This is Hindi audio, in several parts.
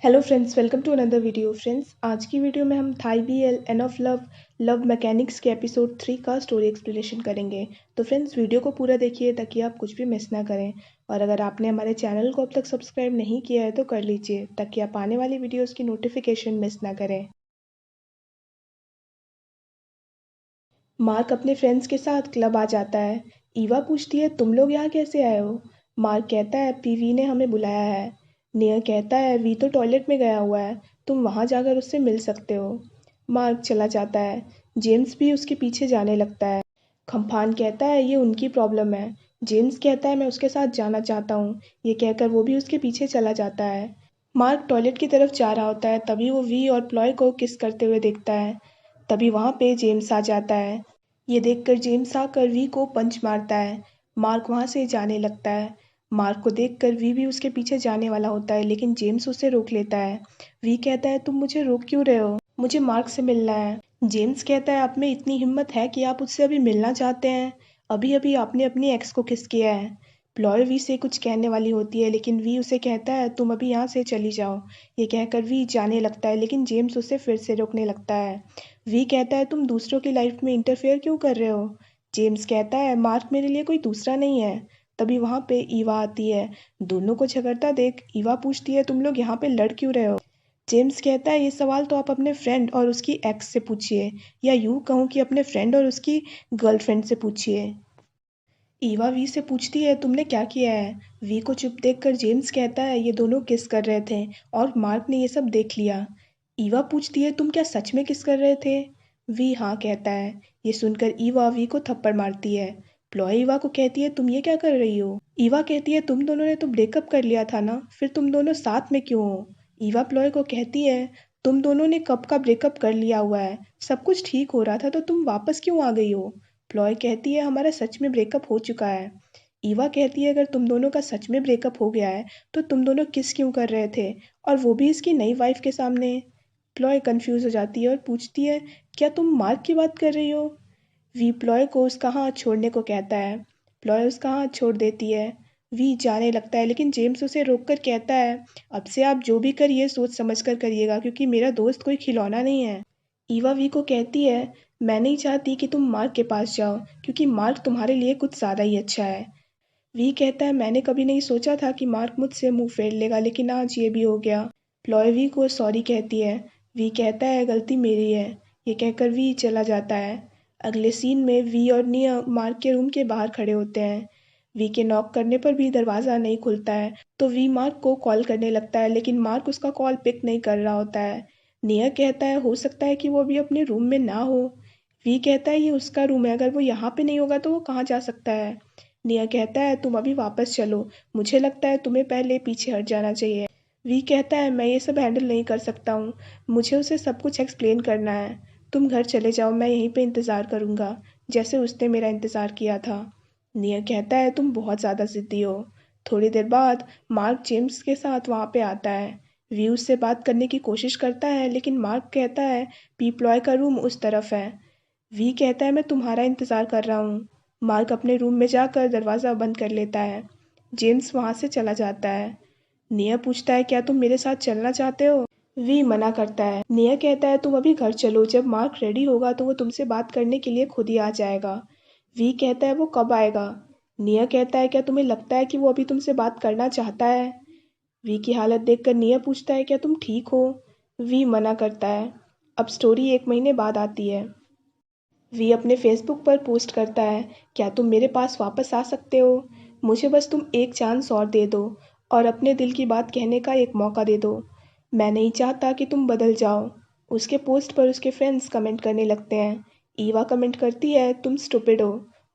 Hello friends, welcome to another video. Friends, आज की वीडियो में हम Thai BL end of love love mechanics के एपिसोड 3 का स्टोरी एक्सप्लेनेशन करेंगे। तो फ्रेंड्स, वीडियो को पूरा देखिए ताकि आप कुछ भी मिस ना करें। और अगर आपने हमारे चैनल को अब तक सब्सक्राइब नहीं किया है तो कर लीजिए ताकि आप आने वाली वीडियोज़ की नोटिफिकेशन मिस ना करें। मार्क अपने फ्रेंड्स के साथ क्लब आ जाता है। ईवा पूछती है, तुम लोग यहाँ कैसे आए हो? मार्क कहता है, पीवी ने हमें बुलाया है। निया कहता है, वी तो टॉयलेट में गया हुआ है, तुम वहाँ जाकर उससे मिल सकते हो। मार्क चला जाता है। जेम्स भी उसके पीछे जाने लगता है। खम्फान कहता है, ये उनकी प्रॉब्लम है। जेम्स कहता है, मैं उसके साथ जाना चाहता हूँ। ये कहकर वो भी उसके पीछे चला जाता है। मार्क टॉयलेट की तरफ जा रहा होता है, तभी वो वी और प्लॉय को किस करते हुए देखता है। तभी वहाँ पे जेम्स आ जाता है। ये देखकर जेम्स आकर वी को पंच मारता है। मार्क वहाँ से जाने लगता है। मार्क को देखकर वी भी उसके पीछे जाने वाला होता है, लेकिन जेम्स उसे रोक लेता है। वी कहता है, तुम मुझे रोक क्यों रहे हो? मुझे मार्क से मिलना है। जेम्स कहता है, आप में इतनी हिम्मत है कि आप उससे अभी मिलना चाहते हैं? अभी अभी आपने अपनी एक्स को किस किया है। प्लॉय वी से कुछ कहने वाली होती है, लेकिन वी उसे कहता है, तुम अभी यहाँ से चली जाओ। ये कहकर वी जाने लगता है, लेकिन जेम्स उसे फिर से रोकने लगता है। वी कहता है, तुम दूसरों की लाइफ में इंटरफेयर क्यों कर रहे हो? जेम्स कहता है, मार्क मेरे लिए कोई दूसरा नहीं है। तभी वहाँ पे ईवा आती है। दोनों को झगड़ता देख ईवा पूछती है, तुम लोग यहाँ पे लड़ क्यों रहे हो? जेम्स कहता है, ये सवाल तो आप अपने फ्रेंड और उसकी एक्स से पूछिए, या यूँ कहूँ कि अपने फ्रेंड और उसकी गर्लफ्रेंड से पूछिए। ईवा वी से पूछती है, तुमने क्या किया है? वी को चुप देखकर जेम्स कहता है, ये दोनों किस कर रहे थे और मार्क ने ये सब देख लिया। ईवा पूछती है, तुम क्या सच में किस कर रहे थे? वी हाँ कहता है। ये सुनकर ईवा वी को थप्पड़ मारती है। प्लॉय ईवा को कहती है, तुम ये क्या कर रही हो? ईवा कहती है, तुम दोनों ने तो ब्रेकअप कर लिया था ना, फिर तुम दोनों साथ में क्यों हो? ईवा प्लॉय को कहती है, तुम दोनों ने कब का ब्रेकअप कर लिया हुआ है, सब कुछ ठीक हो रहा था तो तुम वापस क्यों आ गई हो? प्लॉय कहती है, हमारा सच में ब्रेकअप हो चुका है। ईवा कहती है, अगर तुम दोनों का सच में ब्रेकअप हो गया है तो तुम दोनों किस क्यों कर रहे थे, और वो भी इसकी नई वाइफ के सामने? प्लॉय कंफ्यूज हो जाती है और पूछती है, क्या तुम मार्क की बात कर रही हो? वी प्लॉय को उसका हाथ छोड़ने को कहता है। प्लॉय उसका हाथ छोड़ देती है। वी जाने लगता है, लेकिन जेम्स उसे रोककर कहता है, अब से आप जो भी करिए सोच समझ कर करिएगा, क्योंकि मेरा दोस्त कोई खिलौना नहीं है। ईवा वी को कहती है, मैं नहीं चाहती कि तुम मार्क के पास जाओ, क्योंकि मार्क तुम्हारे लिए कुछ ज़्यादा ही अच्छा है। वी कहता है, मैंने कभी नहीं सोचा था कि मार्क मुझसे मुंह फेर लेगा, लेकिन आज ये भी हो गया। प्लॉय वी को सॉरी कहती है। वी कहता है, गलती मेरी है। ये कहकर वी चला जाता है। अगले सीन में वी और निया मार्क के रूम के बाहर खड़े होते हैं। वी के नॉक करने पर भी दरवाज़ा नहीं खुलता है, तो वी मार्क को कॉल करने लगता है, लेकिन मार्क उसका कॉल पिक नहीं कर रहा होता है। निया कहता है, हो सकता है कि वो अभी अपने रूम में ना हो। वी कहता है, ये उसका रूम है, अगर वो यहाँ पे नहीं होगा तो वो कहाँ जा सकता है? निया कहता है, तुम अभी वापस चलो, मुझे लगता है तुम्हें पहले पीछे हट जाना चाहिए। वी कहता है, मैं ये सब हैंडल नहीं कर सकता हूँ, मुझे उसे सब कुछ एक्सप्लेन करना है। तुम घर चले जाओ, मैं यहीं पे इंतज़ार करूँगा, जैसे उसने मेरा इंतज़ार किया था। निया कहता है, तुम बहुत ज़्यादा ज़िद्दी हो। थोड़ी देर बाद मार्क जेम्स के साथ वहाँ पे आता है। वी उससे बात करने की कोशिश करता है, लेकिन मार्क कहता है, पी प्लॉय का रूम उस तरफ है। वी कहता है, मैं तुम्हारा इंतज़ार कर रहा हूँ। मार्क अपने रूम में जाकर दरवाज़ा बंद कर लेता है। जेम्स वहाँ से चला जाता है। निया पूछता है, क्या तुम मेरे साथ चलना चाहते हो? वी मना करता है। निया कहता है, तुम अभी घर चलो, जब मार्क रेडी होगा तो वो तुमसे बात करने के लिए खुद ही आ जाएगा। वी कहता है, वो कब आएगा? निया कहता है, क्या तुम्हें लगता है कि वो अभी तुमसे बात करना चाहता है? वी की हालत देखकर निया पूछता है, क्या तुम ठीक हो? वी मना करता है। अब स्टोरी 1 महीने बाद आती है। वी अपने फेसबुक पर पोस्ट करता है, क्या तुम मेरे पास वापस आ सकते हो? मुझे बस तुम एक चांस और दे दो, और अपने दिल की बात कहने का एक मौका दे दो। मैं नहीं चाहता कि तुम बदल जाओ। उसके पोस्ट पर उसके फ्रेंड्स कमेंट करने लगते हैं। ईवा कमेंट करती है, तुम स्टूपिड हो।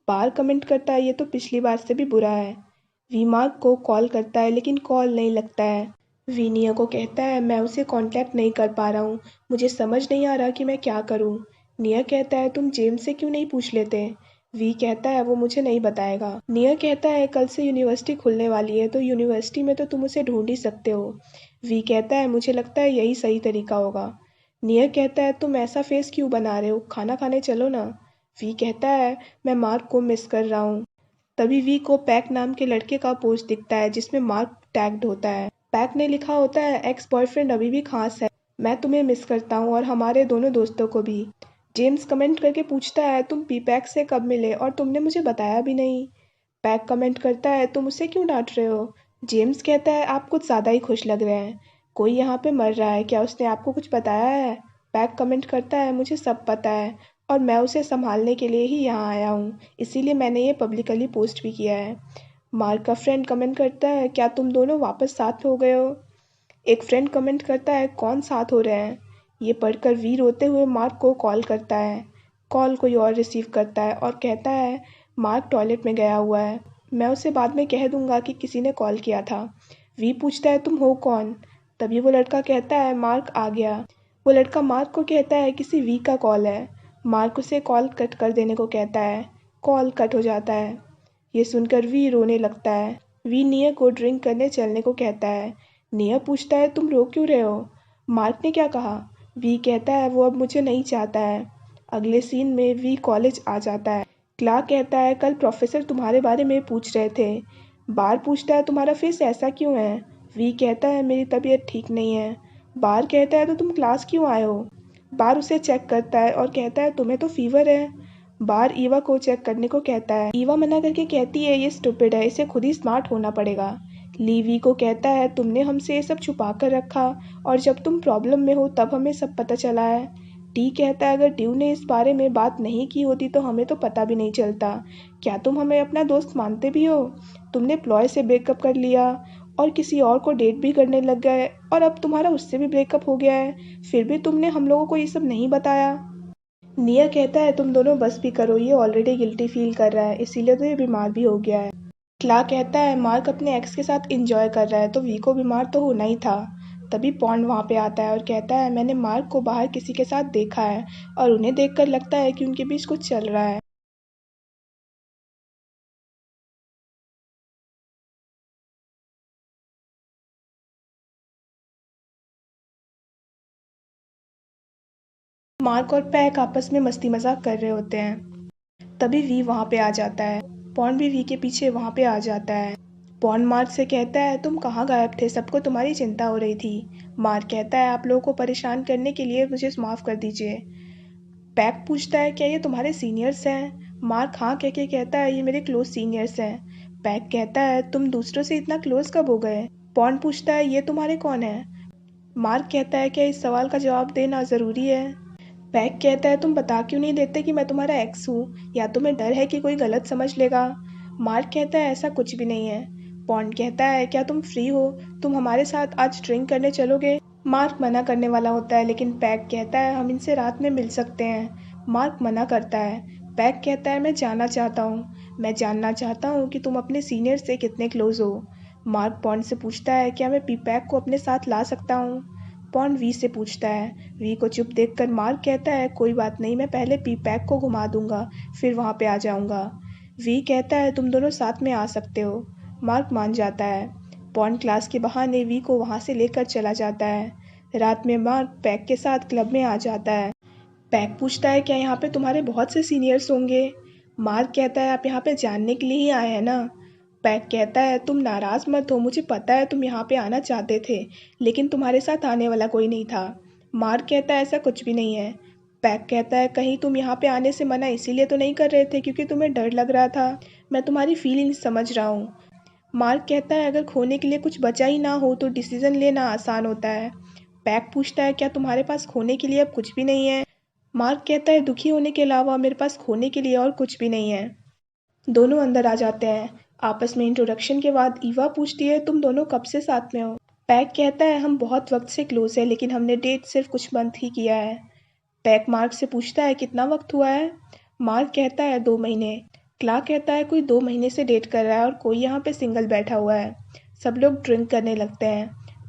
पार कमेंट करता है, ये तो पिछली बार से भी बुरा है। वी मार्क को कॉल करता है, लेकिन कॉल नहीं लगता है। वी निया को कहता है, मैं उसे कांटेक्ट नहीं कर पा रहा हूँ, मुझे समझ नहीं आ रहा कि मैं क्या करूँ। निया कहता है, तुम जेम्स से क्यों नहीं पूछ लेते? वी कहता है, वो मुझे नहीं बताएगा। निया कहता है, कल से यूनिवर्सिटी खुलने वाली है, तो यूनिवर्सिटी में तो तुम उसे ढूंढ ही सकते हो। वी कहता है, मुझे लगता है यही सही तरीका होगा। निया कहता है, तुम ऐसा फेस क्यों बना रहे हो, खाना खाने चलो ना। वी कहता है, मैं मार्क को मिस कर रहा हूँ। तभी वी को पैक नाम के लड़के का पोस्ट दिखता है, जिसमें मार्क टैग्ड होता है। पैक ने लिखा होता है, एक्स बॉयफ्रेंड अभी भी खास है, मैं तुम्हें मिस करता हूँ और हमारे दोनों दोस्तों को भी। जेम्स कमेंट करके पूछता है, तुम पी पैक से कब मिले और तुमने मुझे बताया भी नहीं। पैक कमेंट करता है, तुम उसे क्यों डांट रहे हो। जेम्स कहता है, आप कुछ ज़्यादा ही खुश लग रहे हैं, कोई यहाँ पे मर रहा है, क्या उसने आपको कुछ बताया है। पैक कमेंट करता है, मुझे सब पता है और मैं उसे संभालने के लिए ही यहाँ आया हूँ, इसीलिए मैंने ये पब्लिकली पोस्ट भी किया है। मार्क का फ्रेंड कमेंट करता है, क्या तुम दोनों वापस साथ हो गए हो। एक फ्रेंड कमेंट करता है, कौन साथ हो रहे हैं। ये पढ़कर वी रोते हुए मार्क को कॉल करता है। कॉल कोई और रिसीव करता है और कहता है, मार्क टॉयलेट में गया हुआ है, मैं उसे बाद में कह दूंगा कि किसी ने कॉल किया था। वी पूछता है, तुम हो कौन। तभी वो लड़का कहता है, मार्क आ गया। वो लड़का मार्क को कहता है, किसी वी का कॉल है। मार्क उसे कॉल कट कर देने को कहता है। कॉल कट हो जाता है। ये सुनकर वी रोने लगता है। वी निया को ड्रिंक करने चलने को कहता है। निया पूछता है, तुम रो क्यों रहे हो। मार्क ने क्या कहा। वी कहता है, वो अब मुझे नहीं चाहता है। अगले सीन में वी कॉलेज आ जाता है। क्लार्क कहता है, कल प्रोफेसर तुम्हारे बारे में पूछ रहे थे। बार पूछता है, तुम्हारा फेस ऐसा क्यों है। वी कहता है, मेरी तबीयत ठीक नहीं है। बार कहता है, तो तुम क्लास क्यों आए हो। बार उसे चेक करता है और कहता है, तुम्हें तो फीवर है। बार ईवा को चेक करने को कहता है। ईवा मना करके कहती है, ये स्टूपिड है, इसे खुद ही स्मार्ट होना पड़ेगा। ली वी को कहता है, तुमने हमसे ये सब छुपा कर रखा और जब तुम प्रॉब्लम में हो तब हमें सब पता चला है। टी कहता है, अगर ड्यू ने इस बारे में बात नहीं की होती तो हमें तो पता भी नहीं चलता। क्या तुम हमें अपना दोस्त मानते भी हो। तुमने प्लॉय से ब्रेकअप कर लिया और किसी और को डेट भी करने लग गए और अब तुम्हारा उससे भी ब्रेकअप हो गया है, फिर भी तुमने हम लोगों को ये सब नहीं बताया। निया कहता है, तुम दोनों बस भी करो, ये ऑलरेडी गिल्टी फील कर रहा है, इसीलिए तो ये बीमार भी हो गया है। क्लार्क कहता है, मार्क अपने एक्स के साथ एंजॉय कर रहा है तो वी को बीमार तो होना ही था। तभी पॉन्ड वहाँ पे आता है और कहता है, मैंने मार्क को बाहर किसी के साथ देखा है और उन्हें देखकर लगता है कि उनके बीच कुछ चल रहा है। मार्क और पैक आपस में मस्ती मजाक कर रहे होते हैं। तभी वी वहाँ पे आ जाता है। पॉन्ड भी वी के पीछे वहाँ पे आ जाता है। पॉन्ड मार्क से कहता है, तुम कहाँ गायब थे, सबको तुम्हारी चिंता हो रही थी। मार्क कहता है, आप लोगों को परेशान करने के लिए मुझे माफ़ कर दीजिए। पैक पूछता है, क्या ये तुम्हारे सीनियर्स हैं। मार्क हाँ कह के कहता है, ये मेरे क्लोज सीनियर्स हैं। पैक कहता है, तुम दूसरों से इतना क्लोज कब हो गए। पॉन्ड पूछता है, ये तुम्हारे कौन है। मार्क कहता है, क्या इस सवाल का जवाब देना ज़रूरी है। पैक कहता है, तुम बता क्यों नहीं देते कि मैं तुम्हारा एक्स हूँ, या तुम्हें डर है कि कोई गलत समझ लेगा। मार्क कहता है, ऐसा कुछ भी नहीं है। पॉन्ड कहता है, क्या तुम फ्री हो, तुम हमारे साथ आज ड्रिंक करने चलोगे। मार्क मना करने वाला होता है लेकिन पैक कहता है, हम इनसे रात में मिल सकते हैं। मार्क मना करता है। पैक कहता है, मैं जानना चाहता हूँ, मैं जानना चाहता हूँ कि तुम अपने सीनियर से कितने क्लोज हो। मार्क पॉन्ड से पूछता है, क्या मैं पी पैक को अपने साथ ला सकता हूँ। पॉन्ड वी से पूछता है। वी को चुप देखकर मार्क कहता है, कोई बात नहीं, मैं पहले पी पैक को घुमा दूंगा फिर वहाँ पे आ जाऊंगा। वी कहता है, तुम दोनों साथ में आ सकते हो। मार्क मान जाता है। पॉन्ड क्लास के बहाने वी को वहाँ से लेकर चला जाता है। रात में मार्क पैक के साथ क्लब में आ जाता है। पैक पूछता है, क्या यहाँ पे तुम्हारे बहुत से सीनियर्स होंगे। मार्क कहता है, आप यहाँ पे जानने के लिए ही आए हैं ना। पैक कहता है, तुम नाराज़ मत हो, मुझे पता है तुम यहाँ पे आना चाहते थे लेकिन तुम्हारे साथ आने वाला कोई नहीं था। मार्क कहता है, ऐसा कुछ भी नहीं है। पैक कहता है, कहीं तुम यहाँ पे आने से मना इसीलिए तो नहीं कर रहे थे क्योंकि तुम्हें डर लग रहा था। मैं तुम्हारी फीलिंग्स समझ रहा हूँ। मार्क कहता है, अगर खोने के लिए कुछ बचा ही ना हो तो डिसीजन लेना आसान होता है। पैक पूछता है, क्या तुम्हारे पास खोने के लिए अब कुछ भी नहीं है। मार्क कहता है, दुखी होने के अलावा मेरे पास खोने के लिए और कुछ भी नहीं है। दोनों अंदर आ जाते हैं। आपस में इंट्रोडक्शन के बाद ईवा पूछती है, तुम दोनों कब से साथ में हो। पैक कहता है, हम बहुत वक्त से क्लोज है लेकिन हमने डेट सिर्फ कुछ मंथ ही किया है। पैक मार्क से पूछता है, कितना वक्त हुआ है। मार्क कहता है, 2 महीने। क्लार्क कहता है, कोई 2 महीने से डेट कर रहा है और कोई यहाँ पे सिंगल बैठा हुआ है। सब लोग ड्रिंक करने लगते हैं।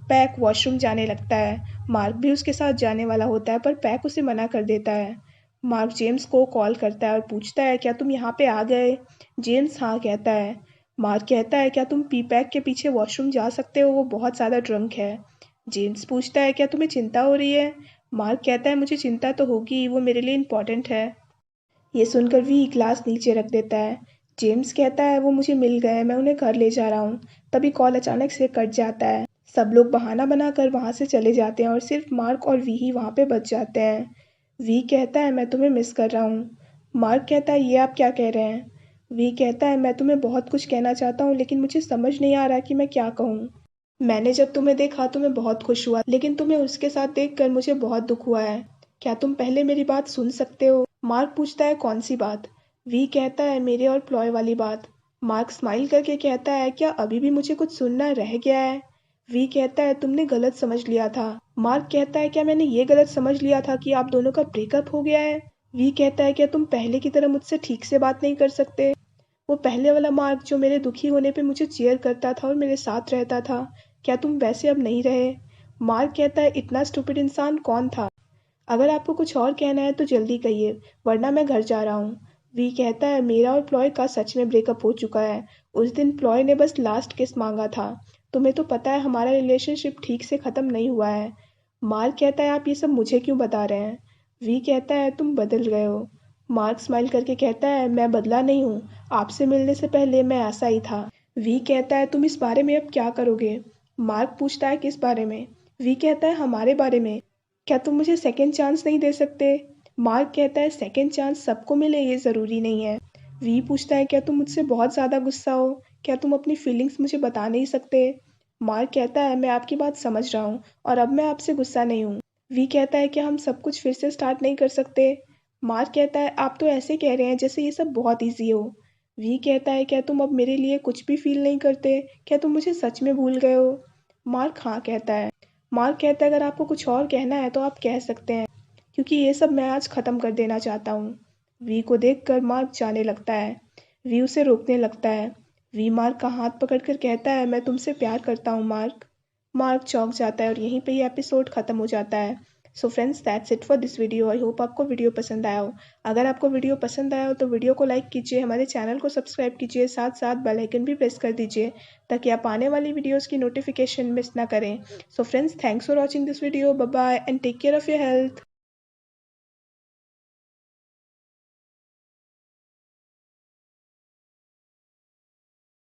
पैक वॉशरूम जाने लगता है। मार्क भी उसके साथ जाने वाला होता है पर पैक उसे मना कर देता है। मार्क जेम्स को कॉल करता है और पूछता है, क्या तुम यहाँ पे आ गए। जेम्स हाँ कहता है। मार्क कहता है, क्या तुम पी पैक के पीछे वॉशरूम जा सकते हो, वो बहुत ज़्यादा ड्रंक है। जेम्स पूछता है, क्या तुम्हें चिंता हो रही है। मार्क कहता है, मुझे चिंता तो होगी, वो मेरे लिए इम्पोर्टेंट है। ये सुनकर वी ग्लास नीचे रख देता है। जेम्स कहता है, वो मुझे मिल गए, मैं उन्हें घर ले जा रहा हूँ। तभी कॉल अचानक से कट जाता है। सब लोग बहाना बनाकर वहाँ से चले जाते हैं और सिर्फ मार्क और वी ही वहाँ पे बच जाते हैं। वी कहता है मैं तुम्हें मिस कर रहा हूँ। मार्क कहता है ये आप क्या कह रहे हैं। वी कहता है मैं तुम्हें बहुत कुछ कहना चाहता हूँ लेकिन मुझे समझ नहीं आ रहा कि मैं क्या कहूँ। मैंने जब तुम्हें देखा तो मैं बहुत खुश हुआ लेकिन तुम्हें उसके साथ देखकर मुझे बहुत दुख हुआ है। क्या तुम पहले मेरी बात सुन सकते हो। मार्क पूछता है कौन सी बात। वी कहता है मेरे और प्लॉय वाली बात। मार्क स्माइल करके कहता है क्या अभी भी मुझे कुछ सुनना रह गया है। वी कहता है तुमने गलत समझ लिया था। मार्क कहता है क्या मैंने ये गलत समझ लिया था कि आप दोनों का ब्रेकअप हो गया है। वी कहता है क्या तुम पहले की तरह मुझसे ठीक से बात नहीं कर सकते। वो पहले वाला मार्क जो मेरे दुखी होने पे मुझे चीयर करता था और मेरे साथ रहता था, क्या तुम वैसे अब नहीं रहे। मार्क कहता है इतना स्टूपिड इंसान कौन था। अगर आपको कुछ और कहना है तो जल्दी कहिए वरना मैं घर जा रहा हूँ। वी कहता है मेरा और प्लॉय का सच में ब्रेकअप हो चुका है। उस दिन प्लॉय ने बस लास्ट किस मांगा था। तुम्हें तो पता है हमारा रिलेशनशिप ठीक से ख़त्म नहीं हुआ है। मार्क कहता है आप ये सब मुझे क्यों बता रहे हैं। वी कहता है तुम बदल गए हो। मार्क स्माइल करके कहता है मैं बदला नहीं हूँ, आपसे मिलने से पहले मैं ऐसा ही था। वी कहता है तुम इस बारे में अब क्या करोगे। मार्क पूछता है किस बारे में। वी कहता है हमारे बारे में। क्या तुम मुझे सेकंड चांस नहीं दे सकते। मार्क कहता है सेकंड चांस सबको मिले ये ज़रूरी नहीं है। वी पूछता है क्या तुम मुझसे बहुत ज़्यादा गुस्सा हो। क्या तुम अपनी फीलिंग्स मुझे बता नहीं सकते। मार्क कहता है मैं आपकी बात समझ रहा हूँ और अब मैं आपसे गुस्सा नहीं हूँ। वी कहता है क्या हम सब कुछ फिर से स्टार्ट नहीं कर सकते। मार्क कहता है आप तो ऐसे कह रहे हैं जैसे ये सब बहुत ईजी हो। वी कहता है क्या तुम अब मेरे लिए कुछ भी फील नहीं करते। क्या तुम मुझे सच में भूल गए हो। मार्क हाँ कहता है। मार्क कहता है अगर आपको कुछ और कहना है तो आप कह सकते हैं क्योंकि ये सब मैं आज ख़त्म कर देना चाहता हूँ। वी को देखकर मार्क जाने लगता है। वी उसे रोकने लगता है। वी मार्क का हाथ पकड़कर कहता है मैं तुमसे प्यार करता हूँ मार्क। मार्क चौंक जाता है और यहीं पे ये एपिसोड ख़त्म हो जाता है। So friends that's it for this video. I hope आपको वीडियो पसंद आया हो। अगर आपको वीडियो पसंद आया हो तो वीडियो को लाइक कीजिए, हमारे चैनल को सब्सक्राइब कीजिए, साथ साथ बेल आइकन भी प्रेस कर दीजिए ताकि आप आने वाली वीडियोज़ की नोटिफिकेशन मिस ना करें। So friends thanks for watching this video. Bye bye and take care of your health.